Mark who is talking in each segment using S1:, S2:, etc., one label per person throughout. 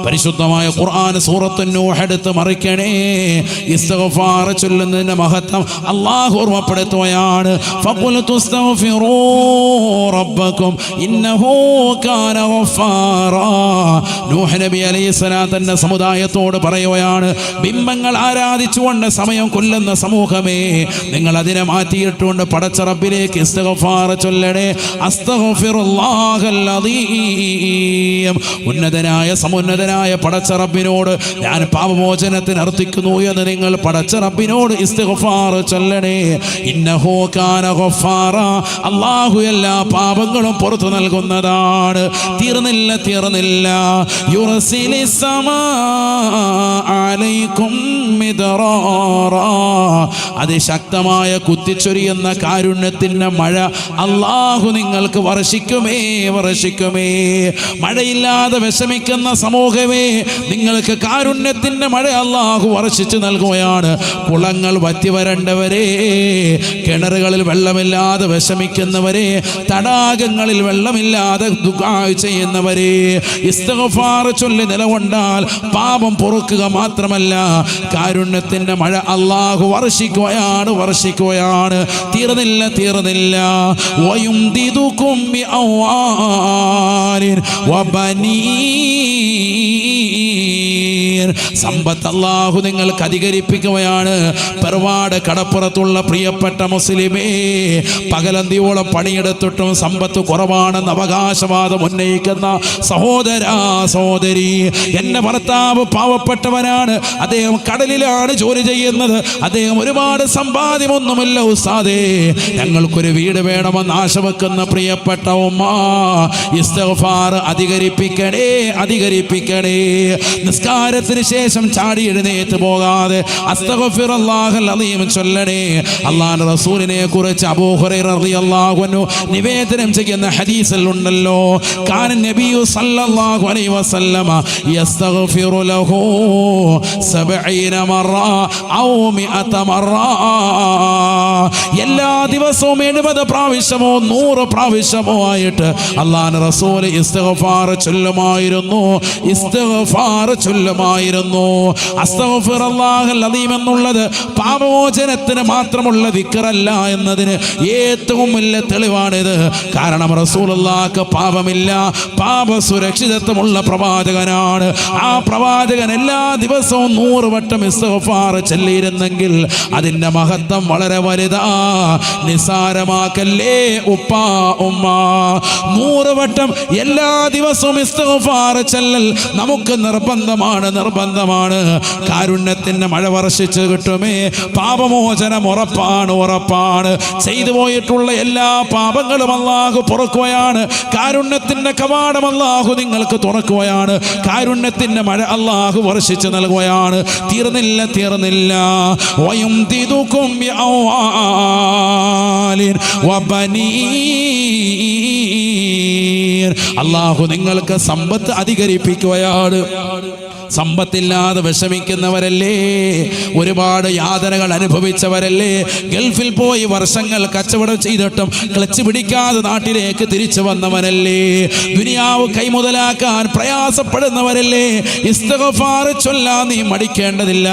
S1: പരിശുദ്ധമായ ഖുർആൻ സൂറത്തു നൂഹ് എടുത്ത് മറിക്കണേ. ഇസ്തിഗ്ഫാർ ചൊല്ലുന്നതിന്റെ മഹത്വം അല്ലാഹു ഓർമ്മപ്പെടുത്തുകയാണ്. ഫഖുൽതു ഇസ്തഗ്ഫിറൂ റബ്ബക്കും ഇന്നഹു കാന ഗഫാറാ. നൂഹ് നബി അലൈഹിസ്സലാത്തിന്റെ സമുദായത്തോട് പറയുകയാണ്, ബിംബങ്ങൾ ആരാധിച്ചുകൊണ്ട് സമയം കൊല്ലുന്ന സമൂഹമേ, നിങ്ങൾ അതിനെ മാറ്റിയിട്ടുകൊണ്ട് പടച്ച റബ്ബിലേക്ക് ഇസ്തിഗ്ഫാർ ചൊല്ലണേ. അസ്തഗ്ഫിറുല്ലാഹൽ അദീം. ഉന്നതനായ സമുന്നതനായ പടച്ച റബ്ബിനോട് ഞാൻ പാപമോചനത്തിന് അർത്ഥിക്കുന്നു എന്ന് നിങ്ങൾ പടച്ച റബ്ബിനോട് ഇസ്തിഗ്ഫാർ ചൊല്ലണേ. ഇന്നഹു കാന ഗഫാറ. അല്ലാഹു എല്ലാ പാപങ്ങളും പുറത്തു നൽകുന്നതാണ്. തീർന്നില്ല. യുർസിലിസ് സമാ അലൈക്കും മിദ്റാറാ. അതിശക്തമായ കുത്തിച്ചൊരിയുന്ന കാരുണ്യത്തിന്റെ മഴ അല്ലാഹു നിങ്ങൾക്ക് വർഷിക്കുമേ. മഴയില്ലാതെ വിഷമിക്കുന്ന സമൂഹമേ, നിങ്ങൾക്ക് കാരുണ്യത്തിന്റെ മഴ അല്ലാഹു വർഷിച്ചു നൽകുകയാണ്. കുളങ്ങൾ വറ്റി വരണ്ടവരെ, കിണറുകളിൽ വെള്ളമില്ലാതെ വിഷമിക്കുന്നവരെ, തടാകങ്ങളിൽ വെള്ളമില്ലാതെ ദുആ ചെയ്യുന്നവരെ, ഇസ്തിഗ്ഫാർ ചൊല്ലി നിലകൊണ്ടാൽ പാപം പൊറുക്കുക മാത്രമല്ല, കാരുണ്യത്തിന്റെ മഴ അല്ലാഹു വർഷിക്കുകയാണ്. തീർന്നില്ല. വയുംദിദുകും ബിഅംവാലിൻ വബനീൻ. സമ്പത്ത് അല്ലാഹു നിങ്ങൾക്ക് അധികരിപ്പിക്കുകയാണ്. പെർവാട് കടപ്പുറത്തുള്ള പ്രിയപ്പെട്ട മുസ്ലിമേ, പകലന്തിയോളം പണിയെടുത്തിട്ടും സമ്പത്ത് കുറവാണെന്ന് അവകാശവാദം ഉന്നയിക്കുന്ന സഹോദരാ സഹോദരി, എന്റെ ഭർത്താവ് പാവപ്പെട്ടവനാണ്, അദ്ദേഹം കടലിലാണ് ജോലി ചെയ്യുന്നത്, അദ്ദേഹം ഒരുപാട് സമ്പാദ്യമൊന്നുമില്ല ഉസ്താദേ, ഞങ്ങൾക്കൊരു വീട് വേണമെന്ന് ആശ വെക്കുന്ന പ്രിയപ്പെട്ട ഉമ്മ, ഇസ്തിഗ്ഫാർ അധികരിപ്പിക്കണേ. നിസ്കാരത്തിന് ശേഷം ചാടി എഴുന്നേറ്റ് പോകാതെ അസ്തഗ്ഫിറുല്ലാഹൽ അദീം ചൊല്ലണേ. അല്ലാഹുവിന്റെ റസൂലിനെ കുറിച്ച് അബൂ ഹുറൈറ റളിയല്ലാഹു അൻഹു നിവേദനം ചെയ്യുന്ന ഹദീസിൽ ഉണ്ടല്ലോ, കാന നബിയു സല്ലല്ലാഹു അലൈഹി വസല്ലമ യസ്തഗ്ഫിറു ലഹു 70 മറ ഔ 100 മറ. എല്ലാ ദിവസവും 70 പ്രാവശ്യമോ 100 പ്രാവശ്യമോ ആയിട്ട് അല്ലാഹുവിന്റെ റസൂൽ ഇസ്തിഗ്ഫാർ ചൊല്ലുമായിരുന്നു. അസ്തഗ്ഫിറുല്ലാഹൽ അദീം എന്നുള്ളത് പാപമോചനത്തിന് മാത്രമുള്ള ദിക്റല്ല എന്നതിന് ഏറ്റവും വലിയ തെളിവാണിത്. കാരണം റസൂലുള്ളാഹിക്ക് പാപമില്ല, പാപ സുരക്ഷിതത്വമുള്ള പ്രവാചകനാണ്. ആ പ്രവാചകൻ എല്ലാ ദിവസവും 100 വട്ടം ഇസ്തിഗ്ഫാർ ചൊല്ലിയിരുന്നെങ്കിൽ അതിന്റെ മഹത്വം വളരെ വലുതാ. നിസാരമാക്കല്ലേ ഉപ്പാ ഉമ്മ. 100 വട്ടം എല്ലാ ദിവസവും ഇസ്തിഗ്ഫാർ ചൊല്ലൽ നമുക്ക് നിർബന്ധമാണ്. കാരുണ്യത്തിന്റെ മഴ വർഷിച്ച് കിട്ടുമേ. പാപമോചനം ഉറപ്പാണ്. ചെയ്തു പോയിട്ടുള്ള എല്ലാ പാപങ്ങളും അല്ലാഹു പൊറുക്കുകയാണ്. കാരുണ്യത്തിന്റെ കവാടം അല്ലാഹു നിങ്ങൾക്ക് തുറക്കുകയാണ്. കാരുണ്യത്തിന്റെ മഴ അല്ലാഹു വർഷിച്ച് നൽകുകയാണ്. തീർന്നില്ല. വയുംദിദുകും ബിഅംവാലിൻ വബനീൻ. അല്ലാഹു നിങ്ങൾക്ക് സമ്പത്ത് അധികരിപ്പിക്കുകയാണ്. സമ്പത്തില്ലാതെ വിഷമിക്കുന്നവരല്ലേ, ഒരുപാട് യാതനകൾ അനുഭവിച്ചവരല്ലേ, ഗൾഫിൽ പോയി വർഷങ്ങൾ കച്ചവടം ചെയ്തിട്ടും ക്ലച്ച് പിടിക്കാതെ നാട്ടിലേക്ക് തിരിച്ചു വന്നവരല്ലേ, ദുനിയാവ് കൈമുതലാക്കാൻ പ്രയാസപ്പെടുന്നവരല്ലേ, ഇസ്തിഗ്ഫാർ ചൊല്ലാൻ നീ മടിക്കേണ്ടതില്ല.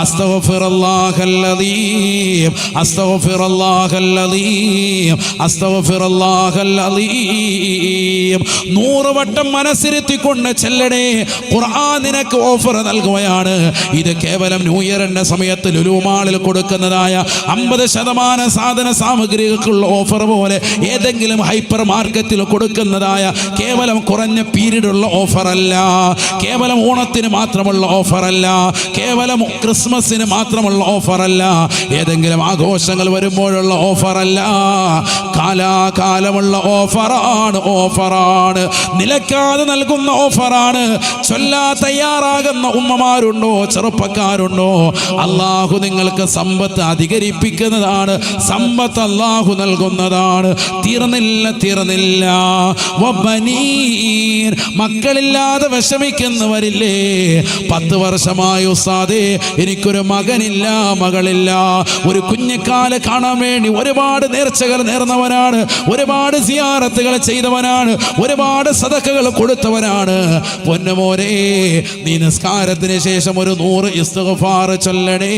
S1: അസ്തഗ്ഫിറുല്ലാഹൽ അദീം, അസ്തഗ്ഫിറുല്ലാഹൽ അദീം, അസ്തഗ്ഫിറുല്ലാഹൽ അദീം. 100 വട്ടം മനസ്സിരുത്തിക്കൊണ്ട് ചെല്ലണേ. ഖുർആൻ നിനക്ക് ഓഫർ നൽകുകയാണ്. ഇത് കേവലം ന്യൂ ഇയറിന്റെ സമയത്ത് ലുലു മാളിൽ കൊടുക്കുന്നതായ 50% സാധന സാമഗ്രികൾക്കുള്ള ഓഫർ പോലെ ഏതെങ്കിലും ഹൈപ്പർ മാർക്കറ്റിൽ കൊടുക്കുന്നതായ കേവലം കുറഞ്ഞ പീരീഡുള്ള ഓഫറല്ല, കേവലം ഓണത്തിന് മാത്രമുള്ള ഓഫറല്ല, കേവലം ക്രിസ്മസിന് മാത്രമുള്ള ഓഫറല്ല, ഏതെങ്കിലും ആഘോഷങ്ങൾ വരുമ്പോഴുള്ള ഓഫറല്ല, കാലാകാലമുള്ള ഓഫറാണ്. നിലക്കാതെ നൽകുന്ന ഓഫറാണ്. ചൊല്ലാ തയ്യാറാകുന്ന ഉമ്മമാരുണ്ടോ, ചെറുപ്പക്കാരുണ്ടോ? അല്ലാഹു നിങ്ങൾക്ക് സമ്പത്ത് അധികരിപ്പിക്കുന്നതാണ്. സമ്പത്ത് അല്ലാഹു നൽകുന്നതാണ്. തീർന്നില്ല. വബനീൻ, മക്കളില്ലാതെ വിഷമിക്കുന്നവരില്ലേ? 10 വർഷമായി ഉസ്താദേ എനിക്കൊരു മകനില്ല, മകളില്ല. ഒരു കുഞ്ഞിക്കാല് കാണാൻ വേണ്ടി ഒരുപാട് നേർച്ചകൾ നേർന്നവനാണ്, ഒരുപാട് സിയാറത്തുകൾ ചെയ്തവനാണ്, ഒരുപാട് സദഖകൾ കൊടുത്തവനാണ്. പൊന്നുമോനെ, നീ നിസ്കാരത്തിന് ശേഷം ഒരു 100 ഇസ്തിഗ്ഫാർ ചൊല്ലണേ.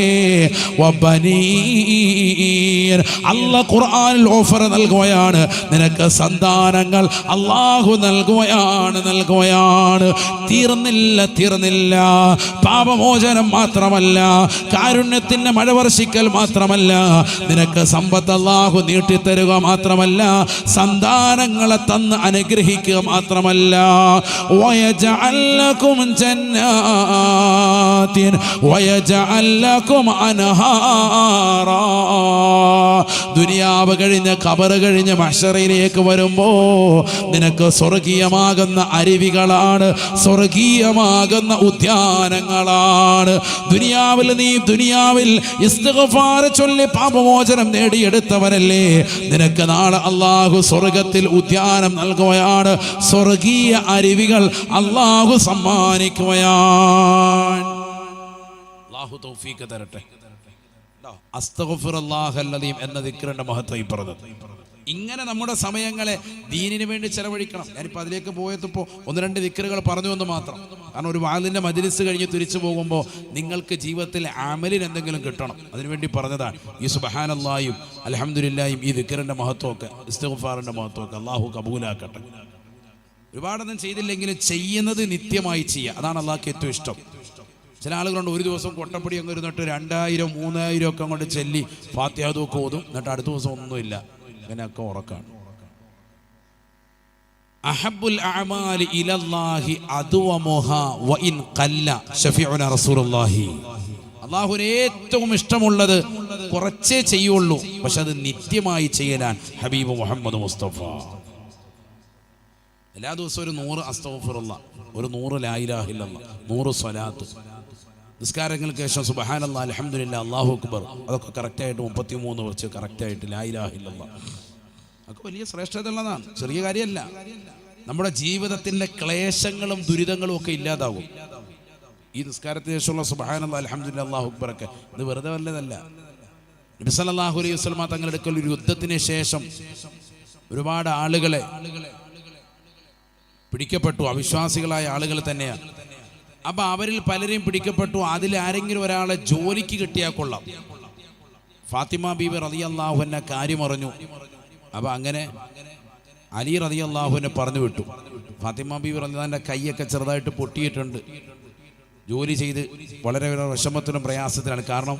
S1: വബനീൻ, അല്ലാഹ് ഖുർആനിൽ ഓഫർ നൽകുകയാണ്. നിനക്ക് സന്താനങ്ങൾ അല്ലാഹു നൽകുകയാണ്. തീർന്നില്ല. പാപമോചനം മാത്രമല്ല, കാരുണ്യത്തിന്റെ മഴ വർഷിക്കൽ മാത്രമല്ല, നിനക്ക് സമ്പത്ത് അല്ലാഹു നീട്ടിത്തരുക മാത്രമല്ല, സന്താനങ്ങളെ തന്ന് അനുഗ്രഹിക്കുക മാത്രമല്ല, വയജഅൽ ലക്കും ജന്നാത്തിൻ വയജഅൽ ലക്കും അൻഹാറാ. ദുനിയാവ് കഴിഞ്ഞ് ഖബർ കഴിഞ്ഞ് മഹ്ശറിലേക്ക് വരുമ്പോ നിനക്ക് സ്വർഗീയമാകുന്ന അരുവികളാണ്, സ്വർഗീയമാകുന്ന ഉദ്യാനങ്ങളാണ്. ദുനിയാവിൽ ഇസ്തിഗ്ഫാർ ചൊല്ലി പാപമോചനം നേടിയെടുത്തവരല്ലേ, നിനക്ക് നാളെ അല്ലാഹു സ്വർഗത്തിൽ ഉദ്യാനം നൽകുകയാണ്. സ്വർഗീയ അരുവികൾ അല്ലാഹു സമ്മാനിക്കുകയാണ്. അല്ലാഹു തൗഫീഖ് തരട്ടെ. അസ്തഗ്ഫിറുല്ലാഹൽ അലീം എന്ന ദിക്റിന്റെ മഹത്വം ഈ പറഞ്ഞത്. ഇങ്ങനെ നമ്മുടെ സമയങ്ങളെ ദീനിന് വേണ്ടി ചെലവഴിക്കണം. ഞാനിപ്പോൾ അതിലേക്ക് പോയപ്പോൾ 1-2 ദിക്റുകൾ പറഞ്ഞു എന്ന് മാത്രം. കാരണം ഒരു വാളിൻ്റെ മജ്‌ലിസ് കഴിഞ്ഞ് തിരിച്ചു പോകുമ്പോൾ നിങ്ങൾക്ക് ജീവിതത്തിൽ അമലിന് എന്തെങ്കിലും കിട്ടണം, അതിനുവേണ്ടി പറഞ്ഞതാണ്. ഈ സുബ്ഹാനല്ലാഹിയും അൽഹംദുലില്ലാഹിയും ഈ ദിക്റിൻ്റെ മഹത്വമൊക്കെ, ഇസ്തിഗ്ഫാറിൻ്റെ മഹത്വമൊക്കെ അല്ലാഹു കബൂലാക്കട്ടെ. ഒരുപാടൊന്നും ചെയ്തില്ലെങ്കിലും ചെയ്യുന്നത് നിത്യമായി ചെയ്യുക, അതാണ് അല്ലാഹുക്ക് ഏറ്റവും ഇഷ്ടം. ചില ആളുകളുണ്ട് ഒരു ദിവസം കൊട്ടപ്പടി അങ്ങ് ഇരുന്നിട്ട് 2000 3000 ഒക്കെ അങ്ങോട്ട് ചെല്ലി ഫാത്തിഹയൊക്കെ ഓതും, എന്നിട്ട് അടുത്ത ദിവസം ഒന്നുമില്ല, അങ്ങനെയൊക്കെ ഉറക്കാണ്. അഹബ്ബുൽ അഅമാലി ഇലല്ലാഹി അദ്വമുഹാ വഇൻ ഖല്ല ശഫീഉന റസൂലുള്ളാഹി. അല്ലാഹുവിന് ഏറ്റവും ഇഷ്ടമുള്ളത് കുറച്ചേ ചെയ്യുള്ളൂ, പക്ഷെ അത് നിത്യമായി ചെയ്യലാൻ ഹബീബ് മുഹമ്മദ് മുസ്തഫ. എല്ലാ ദിവസവും ഒരു 100 അസ്തഗ്ഫിറുല്ലാഹ്, ഒരു 100 ലാ ഇലാഹ ഇല്ലല്ലാഹ്, 100 സ്വലാത്ത്. നിസ്കാരങ്ങൾക്ക് ശേഷം സുബ്ഹാനല്ലാഹ് അൽഹംദുലില്ലാഹ് അല്ലാഹു അക്ബർ, അതൊക്കെ കറക്റ്റായിട്ട് 33 വെച്ച് കറക്റ്റായിട്ട് ലാ ഇലാഹ ഇല്ലല്ലാഹ്, അതൊക്കെ വലിയ ശ്രേഷ്ഠതയുള്ളതാണ്, ചെറിയ കാര്യമല്ല. നമ്മുടെ ജീവിതത്തിൻ്റെ ക്ലേശങ്ങളും ദുരിതങ്ങളും ഒക്കെ ഇല്ലാതാവും ഈ നിസ്കാരത്തിന് ശേഷമുള്ള സുബ്ഹാനല്ലാഹ് അൽഹംദുലില്ലാഹ് അല്ലാഹു അക്ബർ ഒക്കെ. ഇത് വെറുതെ വല്ലതല്ല. നബി സല്ലല്ലാഹു അലൈഹി വസല്ലം തങ്ങളുടെ അടുക്കൽ ഒരു യുദ്ധത്തിന് ശേഷം ഒരുപാട് ആളുകളെ പിടിക്കപ്പെട്ടു, അവിശ്വാസികളായ ആളുകൾ തന്നെയാണ്. അപ്പം അവരിൽ പലരെയും പിടിക്കപ്പെട്ടു. അതിൽ ആരെങ്കിലും ഒരാളെ ജോലിക്ക് കിട്ടിയാൽ കൊള്ളാം. ഫാത്തിമ ബീബി റളിയല്ലാഹു അൻഹ കാര്യം അറിഞ്ഞു. അപ്പം അങ്ങനെ അലി റളിയല്ലാഹു അൻഹു പറഞ്ഞു വിട്ടു. ഫാത്തിമ ബീബി റളിയല്ലാഹുവിൻ്റെ കൈയൊക്കെ ചെറുതായിട്ട് പൊട്ടിയിട്ടുണ്ട്. ജോലി ചെയ്ത് വളരെ വിഷമത്തിനും പ്രയാസത്തിലാണ്. കാരണം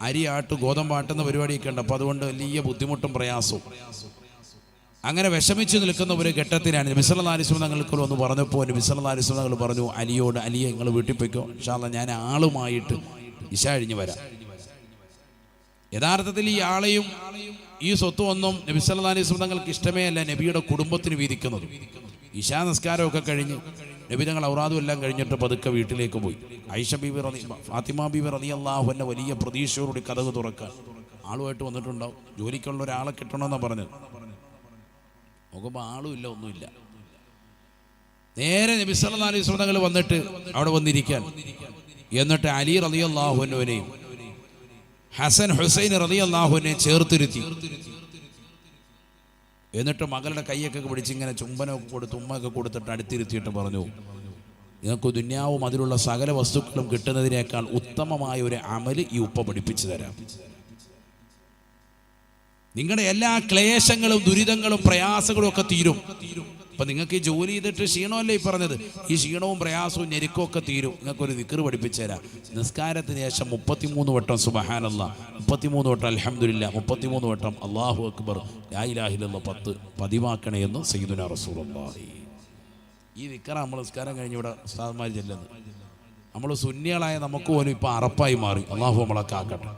S1: അരി ഗോതമ്പാട്ടുന്ന പരിപാടിയൊക്കെ ഉണ്ട്. അപ്പോൾ അതുകൊണ്ട് വലിയ ബുദ്ധിമുട്ടും പ്രയാസവും. അങ്ങനെ വിഷമിച്ച് നിൽക്കുന്ന ഒരു ഘട്ടത്തിലാണ് നബി സല്ലല്ലാഹു അലൈഹി വസല്ലം തങ്ങൾക്ക് വന്ന് പറഞ്ഞപ്പോൾ നബി സല്ലല്ലാഹു അലൈഹി വസല്ലം തങ്ങൾ പറഞ്ഞു അലിയോട്, അലിയെ നിങ്ങൾ വീട്ടിൽ പോയിക്കോ, ഇൻഷാ അല്ലാഹ് ഞാൻ ആളുമായിട്ട് ഇശാ കഴിഞ്ഞ് വരാം. യഥാർത്ഥത്തിൽ ഈ ആളെയും ഈ സ്വത്തും ഒന്നും നബി സല്ലല്ലാഹു അലൈഹി വസല്ലം തങ്ങൾക്ക് ഇഷ്ടമേ അല്ല നബിയുടെ കുടുംബത്തിന് വീതിക്കുന്നത്. ഇശാ നിസ്കാരമൊക്കെ കഴിഞ്ഞ് നബി തങ്ങൾ ഔറാദും എല്ലാം കഴിഞ്ഞിട്ട് പതുക്കെ വീട്ടിലേക്ക് പോയി. ആയിഷ ബീബി ഫാത്തിമ ബീബി റളിയല്ലാഹു അൻഹ വലിയ പ്രതീക്ഷയോടുകൂടി കതക് തുറക്കാൻ ആളുമായിട്ട് വന്നിട്ടുണ്ടാവും. ജോലിക്കുള്ള ഒരാളെ കിട്ടണമെന്നാണ് പറഞ്ഞത്. നോക്കുമ്പോൾ ആളും ഇല്ല, ഒന്നുമില്ല. നേരെ നബി സല്ലല്ലാഹു അലൈഹി വസല്ലം തങ്ങൾ വന്നിട്ട് അവിടെ വന്നിരിക്കാൻ, എന്നിട്ട് അലി റളിയല്ലാഹു അൻഹുവിനെയും ഹസൻ ഹുസൈൻ റളിയല്ലാഹു അൻഹുവിനെയും ചേർത്തിരുത്തി. എന്നിട്ട് മകളുടെ കൈയൊക്കെ പിടിച്ച് ഇങ്ങനെ ചുംബനമൊക്കെ കൊടുത്ത് ഉമ്മയൊക്കെ കൊടുത്തിട്ട് അടുത്തിരുത്തിയിട്ട് പറഞ്ഞു, നിങ്ങൾക്ക് ദുന്യാവും അതിലുള്ള സകല വസ്തുക്കളും കിട്ടുന്നതിനേക്കാൾ ഉത്തമമായ ഒരു അമല് ഈ ഉപ്പ പഠിപ്പിച്ചു തരാം. നിങ്ങളുടെ എല്ലാ ക്ലേശങ്ങളും ദുരിതങ്ങളും പ്രയാസങ്ങളും ഒക്കെ തീരും. അപ്പം നിങ്ങൾക്ക് ഈ ജോലി ചെയ്തിട്ട് ക്ഷീണമല്ലേ ഈ പറഞ്ഞത്, ഈ ക്ഷീണവും പ്രയാസവും ഞെരുക്കവും ഒക്കെ തീരും. നിങ്ങൾക്കൊരു ദിക്ർ പഠിപ്പിച്ചു തരാം. നിസ്കാരത്തിന് ശേഷം 33 വട്ടം സുബ്ഹാനല്ലാഹ്, 33 വട്ടം അൽഹംദുലില്ലാഹ്, 33 വട്ടം അല്ലാഹു അക്ബർ, ലാ ഇലാഹ ഇല്ലല്ലാഹ് 10 പതിവാക്കണേ എന്ന് സയ്യിദുനാ റസൂലുള്ളാഹി. ഈ ദിക്ർ നമ്മൾ നിസ്കാരം കഴിഞ്ഞ് ഇവിടെ ഉസ്താദ്മാർ ചെല്ലുന്നത്. നമ്മൾ സുന്നികളായ നമുക്ക് പോലും ഇപ്പം അറപ്പായി മാറി. അല്ലാഹു നമ്മളൊക്കെ ആക്കട്ടെ.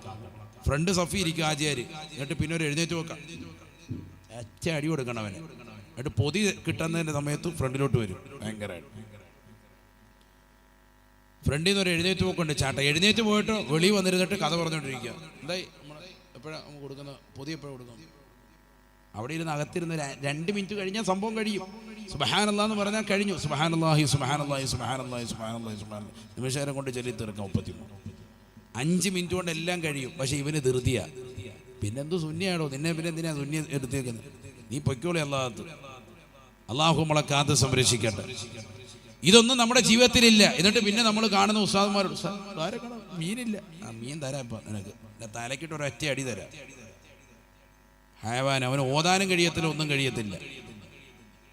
S1: ഫ്രണ്ട് സഫി ഇരിക്കും ആചാര്യ, എന്നിട്ട് പിന്നെ ഒരു എഴുന്നേറ്റ് വെക്കാം, ഒറ്റ അടി കൊടുക്കണവനെ, എന്നിട്ട് പൊതി കിട്ടുന്നതിൻ്റെ സമയത്ത് ഫ്രണ്ടിലോട്ട് വരും. ഭയങ്കരമായിട്ട് ഫ്രണ്ടിൽ നിന്ന് ഒരു എഴുന്നേറ്റ് പോക്കുണ്ട് ചാട്ട. എഴുന്നേറ്റ് പോയിട്ട് വെളി വന്നിരുന്നിട്ട് കഥ പറഞ്ഞുകൊണ്ടിരിക്കുക. എന്തായി നമ്മൾ എപ്പോഴാണ് കൊടുക്കുന്ന പൊതി, എപ്പോഴാണ് കൊടുക്കുന്നത്? അവിടെ ഇരുന്ന് അകത്തിരുന്ന് 2 മിനിറ്റ് കഴിഞ്ഞാൽ സംഭവം കഴിയും. സുബ്ഹാനല്ലാഹ് എന്ന് പറഞ്ഞാൽ കഴിഞ്ഞു. സുബ്ഹാനല്ലാഹി സുബ്ഹാനല്ലാഹി സുബ്ഹാനല്ലാഹി സുബ്ഹാനല്ലാഹി സുബ്ഹാനല്ലാഹി നിമിഷം കൊണ്ട് ചൊല്ലി തീർക്കാം. 5 മിനിറ്റ് കൊണ്ട് എല്ലാം കഴിയും. പക്ഷെ ഇവന് ധൃതിയാ. പിന്നെന്ത് സുന്നിയാണോ നിന്നെ, പിന്നെ എന്തിനാ സുന്നി എടുത്തേക്കുന്നത്? നീ പൊയ്ക്കോളി അല്ലാഹത്ത്. അള്ളാഹു നമ്മളെ കാത്ത് സംരക്ഷിക്കട്ടെ. ഇതൊന്നും നമ്മുടെ ജീവിതത്തിലില്ല. എന്നിട്ട് പിന്നെ നമ്മൾ കാണുന്ന ഉസ്താദുമാരോട് മീനില്ല, മീൻ തരാം ഇപ്പം നിനക്ക്, തലക്കിട്ട് ഒരൊറ്റ അടി തരാം. ഹയവാൻ അവന് ഓതാനും കഴിയത്തില്ല, ഒന്നും കഴിയത്തില്ല.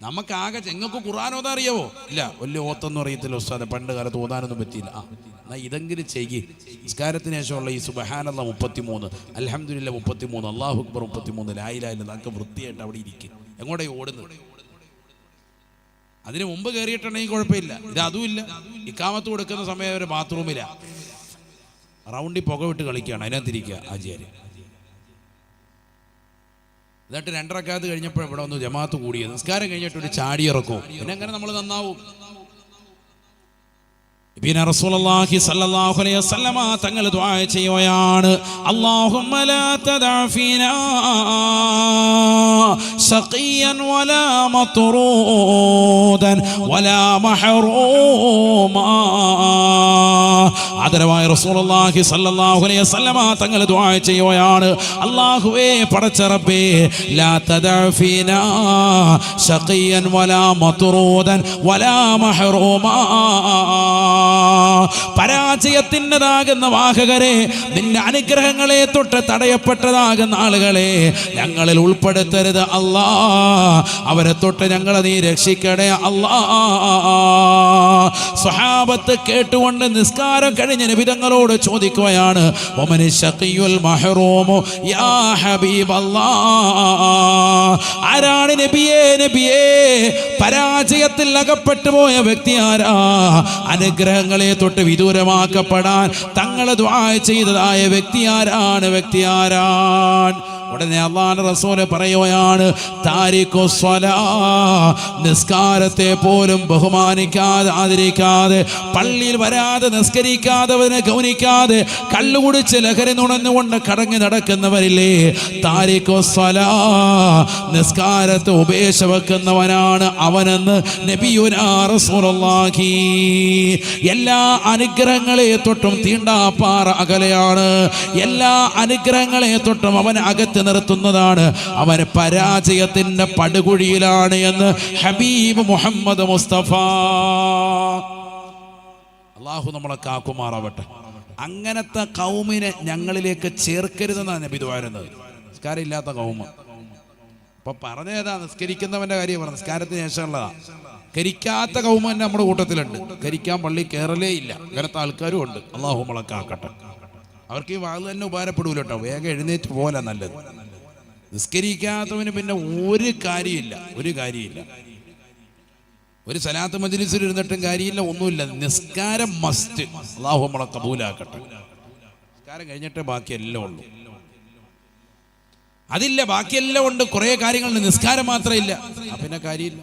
S1: നമുക്കാകെ നിങ്ങൾക്ക് ഖുർആൻ ഓതാൻ അറിയാവോ? ഇല്ല, വലിയ ഓത്തൊന്നും അറിയത്തില്ല ഉസ്താദെ, പണ്ട് കാലത്ത് ഓതാനൊന്നും പറ്റിയില്ല. എന്നാൽ ഇതെങ്കിലും ചെയ്യ്. നിസ്കാരത്തിന് ശേഷമുള്ള ഈ സുബ്ഹാനല്ലാഹ് 33, അൽഹംദുലില്ലാഹ് 33, അല്ലാഹു അക്ബർ 33, ലാ ഇലാഹ ഇല്ലല്ലാഹ്, അതൊക്കെ വൃത്തിയായിട്ട് അവിടെ ഇരിക്കും. എങ്ങോട്ടേ ഓടുന്നത്? അതിന് മുമ്പ് കയറിയിട്ടുണ്ടെങ്കിൽ കുഴപ്പമില്ല. ഇത് അതുമില്ല. ഇക്കാമത്ത് കൊടുക്കുന്ന സമയം ഒരു ബാത്റൂമിലാണ്, റൗണ്ടിൽ പുക വിട്ട് കളിക്കുകയാണ്, അതിനകത്തിരിക്കുക ആചാര്യ. എന്നിട്ട് 2 റക്അത്ത് കഴിഞ്ഞപ്പോൾ ഇവിടെ ഒന്ന് ജമാഅത്ത് കൂടിയത്. നിസ്കാരം കഴിഞ്ഞിട്ട് ഒരു ചാടി ഇറക്കും. പിന്നെ എങ്ങനെ നമ്മൾ നന്നാവും? പിന്നെ റസൂലുള്ളാഹി സ്വല്ലല്ലാഹു അലൈഹി വസല്ലമ തങ്ങൾ ദുആ ചെയ്യുകയാണ്, അല്ലാഹുമ്മ ലാ തദഅ ഫീനാ ശഖിയൻ വലാ മത്റൂദൻ വലാ മഹ്റൂമാ. ആദരവായ റസൂലുള്ളാഹി സ്വല്ലല്ലാഹു അലൈഹി വസല്ലമ തങ്ങൾ ദുആ ചെയ്യുകയാണ്, അല്ലാഹുവേ പടച്ച റബ്ബേ, ലാ തദഅ ഫീനാ ശഖിയൻ വലാ മത്റൂദൻ വലാ മഹ്റൂമാ. പരാജയത്തിൻ്റെതാകുന്ന വാഹകരെ, നിന്റെ അനുഗ്രഹങ്ങളെ തൊട്ട് തടയപ്പെട്ടതാകുന്ന ആളുകളെ ഞങ്ങളിൽ ഉൾപ്പെടുത്തരുത് അല്ലാ. അവരെ തൊട്ട് ഞങ്ങളെ നീ രക്ഷിക്കണേ അല്ലാ. സ്വഹാബത്ത് കേട്ടുകൊണ്ട് നിസ്കാരം കഴിഞ്ഞ നബി തങ്ങളോട് ചോദിക്കുകയാണ്, വമനി ശഖിയുൽ മഹ്റൂമു യാ ഹബീബല്ലാഹ്. ആരാണ് നബിയേ, നബിയേ പരാജയത്തിൽ അകപ്പെട്ടു പോയ വ്യക്തി ആരാ? അനുഗ്രഹങ്ങളെ തൊട്ട് വിദൂരമാക്കപ്പെടാൻ തങ്ങൾ ദുആ ചെയ്തതായ വ്യക്തി ആരാണ്? വ്യക്തി ആരാണ്? ഉടനെ അല്ലാഹുവിന്റെ റസൂൽ പറയുകയാണ്, താരിഖു സ്വലാ, നിസ്കാരത്തെ പോലും ബഹുമാനിക്കാതെ ആദരിക്കാതെ, പള്ളിയിൽ വരാതെ നിസ്കരിക്കാതെ ഗൗനിക്കാതെ കള്ളുകുടിച്ച് ലഹരി നുണഞ്ഞുകൊണ്ട് കടങ്ങി നടക്കുന്നവരില്ലേ, താരിഖു സ്വലാ, നിസ്കാരത്തെ ഉപേക്ഷ വെക്കുന്നവനാണ് അവനെന്ന് നബിയുനാ റസൂലുള്ളാഹി. എല്ലാ അനുഗ്രഹങ്ങളെ തൊട്ടും തീണ്ടാപ്പാറ അകലെയാണ്. എല്ലാ അനുഗ്രഹങ്ങളെ തൊട്ടും അവൻ അകത്ത് നിർത്തുന്നതാണ്. അവൻ പരാജയത്തിന്റെ പടുകുഴിയിലാണ് എന്ന് ഹബീബ് മുഹമ്മദ് മുസ്തഫ. അല്ലാഹു നമ്മളെ കാക്കുമാറാവട്ടെ. അങ്ങനത്തെ കൗമിനെ ഞങ്ങളിലേക്ക് ചേർക്കരുതെന്നാണ് നബി ദുആ ചെയ്യുന്നത്. നിസ്കാരം ഇല്ലാത്ത കൗമ. അപ്പൊ പറഞ്ഞേതാ? നിസ്കരിക്കുന്നവന്റെ കാര്യം പറഞ്ഞു, നിസ്കാരത്തിന് ശേഷമുള്ളതാ. കരിക്കാത്ത കൗമ തന്നെ നമ്മുടെ കൂട്ടത്തിലുണ്ട്. കരിക്കാൻ പള്ളി കയറലേ ഇല്ല, അങ്ങനത്തെ ആൾക്കാരും ഉണ്ട്. അല്ലാഹു നമ്മളെ കാക്കട്ടെ. അവർക്ക് ഈ വാള് തന്നെ ഉപകാരപ്പെടൂല കേട്ടോ, വേഗം എഴുന്നേറ്റ് പോലെ നല്ലത്. നിസ്കരിക്കാത്തവന് പിന്നെ ഒരു കാര്യമില്ല, ഒരു കാര്യമില്ല. ഒരു സലാത്ത് മജ്ലിസിൽ ഇരുന്നിട്ടും കാര്യമില്ല, ഒന്നുമില്ല. നിസ്കാരം മസ്റ്റ്. അല്ലാഹു നമ്മളെ കബൂലാക്കട്ടെ. നിസ്കാരം കഴിഞ്ഞിട്ടേ ബാക്കിയെല്ലാം ഉള്ളൂ. അതില്ല, ബാക്കിയെല്ലാം ഉണ്ട്. കുറേ കാര്യങ്ങളുണ്ട്, നിസ്കാരം മാത്രമില്ല. പിന്നെ കാര്യമില്ല.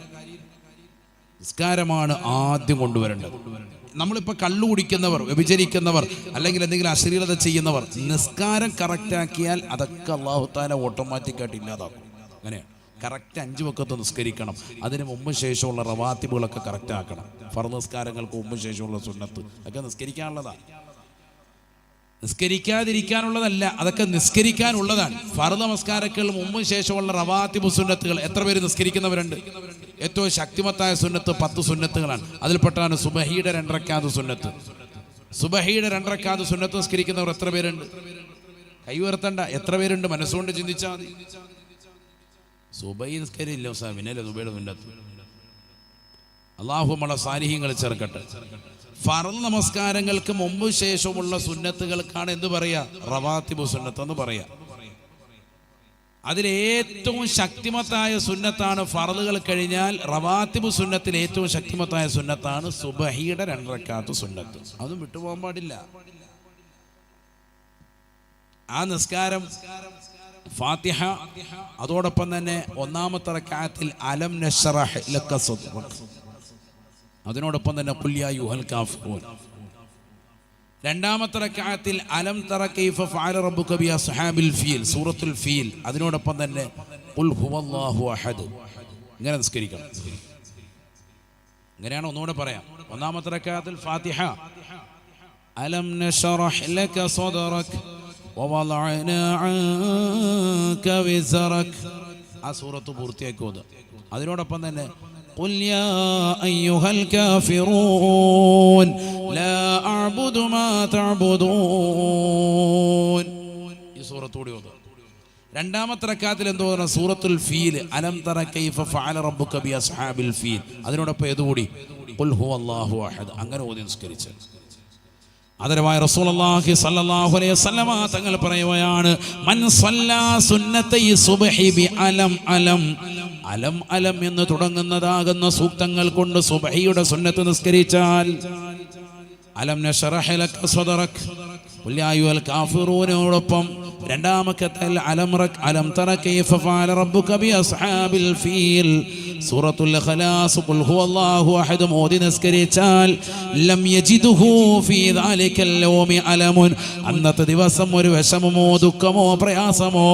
S1: നിസ്കാരമാണ് ആദ്യം കൊണ്ടുവരേണ്ടത്. നമ്മളിപ്പോൾ കള്ളു കുടിക്കുന്നവർ, വ്യഭിചരിക്കുന്നവർ, അല്ലെങ്കിൽ എന്തെങ്കിലും അശ്ലീലത ചെയ്യുന്നവർ നിസ്കാരം കറക്റ്റാക്കിയാൽ അതൊക്കെ അല്ലാഹു തആല ഓട്ടോമാറ്റിക്കായിട്ട് ഇല്ലാതാക്കും. അങ്ങനെയാണ്. കറക്റ്റ് 5 വഖത്ത് നിസ്കരിക്കണം. അതിന് മുമ്പ് ശേഷമുള്ള റവാത്തിബുകളൊക്കെ കറക്റ്റ് ആക്കണം. ഫർദ് നിസ്കാരങ്ങൾക്ക് മുമ്പ് ശേഷമുള്ള സുന്നത്ത് ഒക്കെ നിസ്കരിക്കാനുള്ളതാണ്. നിസ്കരിക്കാതിരിക്കാനുള്ളതല്ല, അതൊക്കെ നിസ്കരിക്കാനുള്ളതാണ്. ഫർദ് നമസ്കാരങ്ങൾ മുമ്പ് ശേഷമുള്ള റവാത്തിബു സുന്നത്തുകൾ എത്ര പേര് നിസ്കരിക്കുന്നവരുണ്ട്? ഏറ്റവും ശക്തിമത്തായ സുന്നത്ത് 10 സുന്നത്തുകളാണ്. അതിൽപ്പെട്ടാണ് സുബഹിയുടെ 2 റക്അത്ത് സുന്നത്ത്. സുബഹിയുടെ 2 റക്അത്ത് സുന്നത്ത് നിസ്കരിക്കുന്നവർ എത്ര പേരുണ്ട്? കൈ ഉയർത്തണ്ട. എത്ര പേരുണ്ട്? മനസ്സുകൊണ്ട് ചിന്തിച്ചാൽ മതി. സുബഹി നിസ്കരില്ല പിന്നല്ലേ സുബഹിയുടെ സുന്നത്ത്. അല്ലാഹു നമ്മളെ സാലിഹീങ്ങൾ ചേർക്കട്ടെ. ഫർദ് നമസ്കാരങ്ങൾക്ക് മുമ്പ് ശേഷമുള്ള സുന്നത്തുകൾക്കാണ് എന്ത് പറയാ? റവാത്തിബു സുന്നത്ത് എന്ന് പറയാ. അതിലേറ്റവും ശക്തിമത്തായ സുന്നത്താണ് ഫർളുകൾ കഴിഞ്ഞാൽ റവാത്തിബ് സുന്നത്തിൽ ഏറ്റവും ശക്തിമത്തായ സുന്നത്താണ് സുബഹിയുടെ 2 റക്അത്ത് സുന്നത്ത്. അതും വിട്ടുപോകാൻ പാടില്ല. ആ നിസ്കാരം ഫാത്തിഹ, അതോടൊപ്പം തന്നെ 1ാമത്തെ റക്അത്തിൽ അലം നശ്റഹ് ലക സദ്റക്, അതിനോടൊപ്പം തന്നെ ഖുൽ യാ അയ്യുഹൽ കാഫിറൂൻ. 2ാമത്തെ റക്അത്തിൽ അലം തറ കൈഫ ഫഅല റബ്ബുക ബി അസ്ഹാബിൽ ഫീൽ, സൂറത്തുൽ ഫീൽ, അതിനോടൊപ്പം തന്നെ ഖുൽ ഹുവല്ലാഹു അഹദ്. ഇങ്ങനെ നിസ്കരിക്കണം. ഇങ്ങനെയാണ്. ഒന്നുകൂടെ പറയാം. 1ാമത്തെ റക്അത്തിൽ ഫാത്തിഹ, അലം നശ്റഹ് ലക സദ്റക് വവളഅനാ അൻക വിസ്റക്, ആ സൂറത്ത് പൂർത്തിയാക്കി ഓതുക. അതിനോടൊപ്പം തന്നെ ഖുൽ യാ അയ്യുഹൽ കാഫിറൂൻ ലാ അഅ്ബുദു മാ തഅ്ബുദൂൻ. ഈ സൂറത്തോടെ ഓതുക. രണ്ടാമത്തെ റക്അത്തിൽ എന്തോ സൂറത്തുൽ ഫീൽ, അലം തറ കൈഫ ഫഅല റബ്ബുക ബി അസ്ഹാബിൽ ഫീൽ, അതിനോടൊപ്പം ഏതുകൂടി ഖുൽ ഹുവല്ലാഹു അഹദ്. അങ്ങനെ ഓതി നിസ്കരിച്ചു. ആദരവായ റസൂലുള്ളാഹി സ്വല്ലല്ലാഹു അലൈഹി വസല്ലമ തങ്ങൾ പറയുകയാണ്, മൻ സ്വല്ലാ സുന്നത്തൈ സുബ്ഹി ബി അലം അലം, അലം അലം എന്ന് തുടങ്ങുന്നതാകുന്ന സൂക്തങ്ങൾ കൊണ്ട് സുബ്ഹിയുടെ സുന്നത്ത് നിസ്കരിച്ചാൽ, അലം നശ്റഹ് ലക സദറക് ഖുൽ യാ അയ്യുഹൽ കാഫിറൂനോടൊപ്പം രണ്ടാമത്തെ അലം തറ കൈഫ ഫഅല റബ്ബുക ബി അസ്ഹാബിൽ ഫീൽ, സൂറത്തുൽ ഇഖ്ലാസ് ഖുൽ ഹുവല്ലാഹു അഹദ് മോദി നിസ്കരിച്ചാൽ ലം യജിദുഹു ഫീ ദാലികൽ യൗമി അലമുൻ, അന്നത്തെ ദിവസം ഒരു വിഷമമോ ദുഃഖമോ പ്രയാസമോ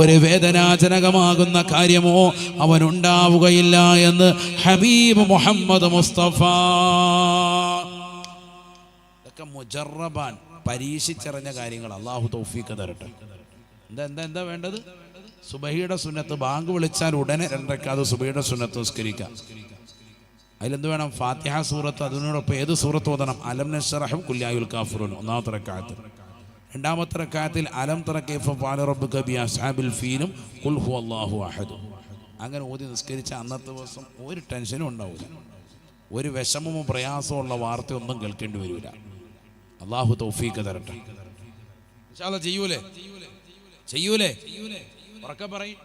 S1: ഒരു വേദനാജനകമാകുന്ന കാര്യമോ അവനുണ്ടാവുകയില്ല എന്ന് ഹബീബ് മുഹമ്മദ് മുസ്തഫ. ഇതൊക്കെ മുജറബാൻ, പരീക്ഷിച്ചറിഞ്ഞ കാര്യങ്ങൾ. അള്ളാഹു തൗഫീഖ് തരട്ടെ. എന്താ വേണ്ടത്? സുബഹിയുടെ സുന്നത്ത് ബാങ്ക് വിളിച്ചാൽ ഉടനെ 2 റക്അത്ത് സുബഹിയുടെ സുന്നത്ത് നിസ്കരിക്കാം. അതിലെന്ത് വേണം? ഫാത്തിഹ സൂറത്ത്, അതിനോടൊപ്പം ഏത് സൂറത്ത് ഓതണം? അലം നശ്റഹ് ഖുൽ യാ അയ്യുഹൽ കാഫിറൂൻ ഒന്നാമത്തെ റക്അത്ത്. രണ്ടാമത്തെ റക്അത്തിൽ അലം തറ കൈഫ ഫഅല റബ്ബുക ബി അസ്ഹാബിൽ ഫീലും ഖുൽ ഹുവല്ലാഹു അഹദ്. അങ്ങനെ ഓതി നിസ്കരിച്ച അന്നത്തെ ദിവസം ഒരു ടെൻഷനും ഉണ്ടാവില്ല, ഒരു വിഷമമോ പ്രയാസമോ ഉള്ള വാർത്തയൊന്നും കേൾക്കേണ്ടി വരില്ല. അള്ളാഹു തൗഫീഖ് തരട്ടെ. ഇൻഷാ അല്ലാഹ് ചെയ്യൂലേ? ഉറക്കെ പറയും,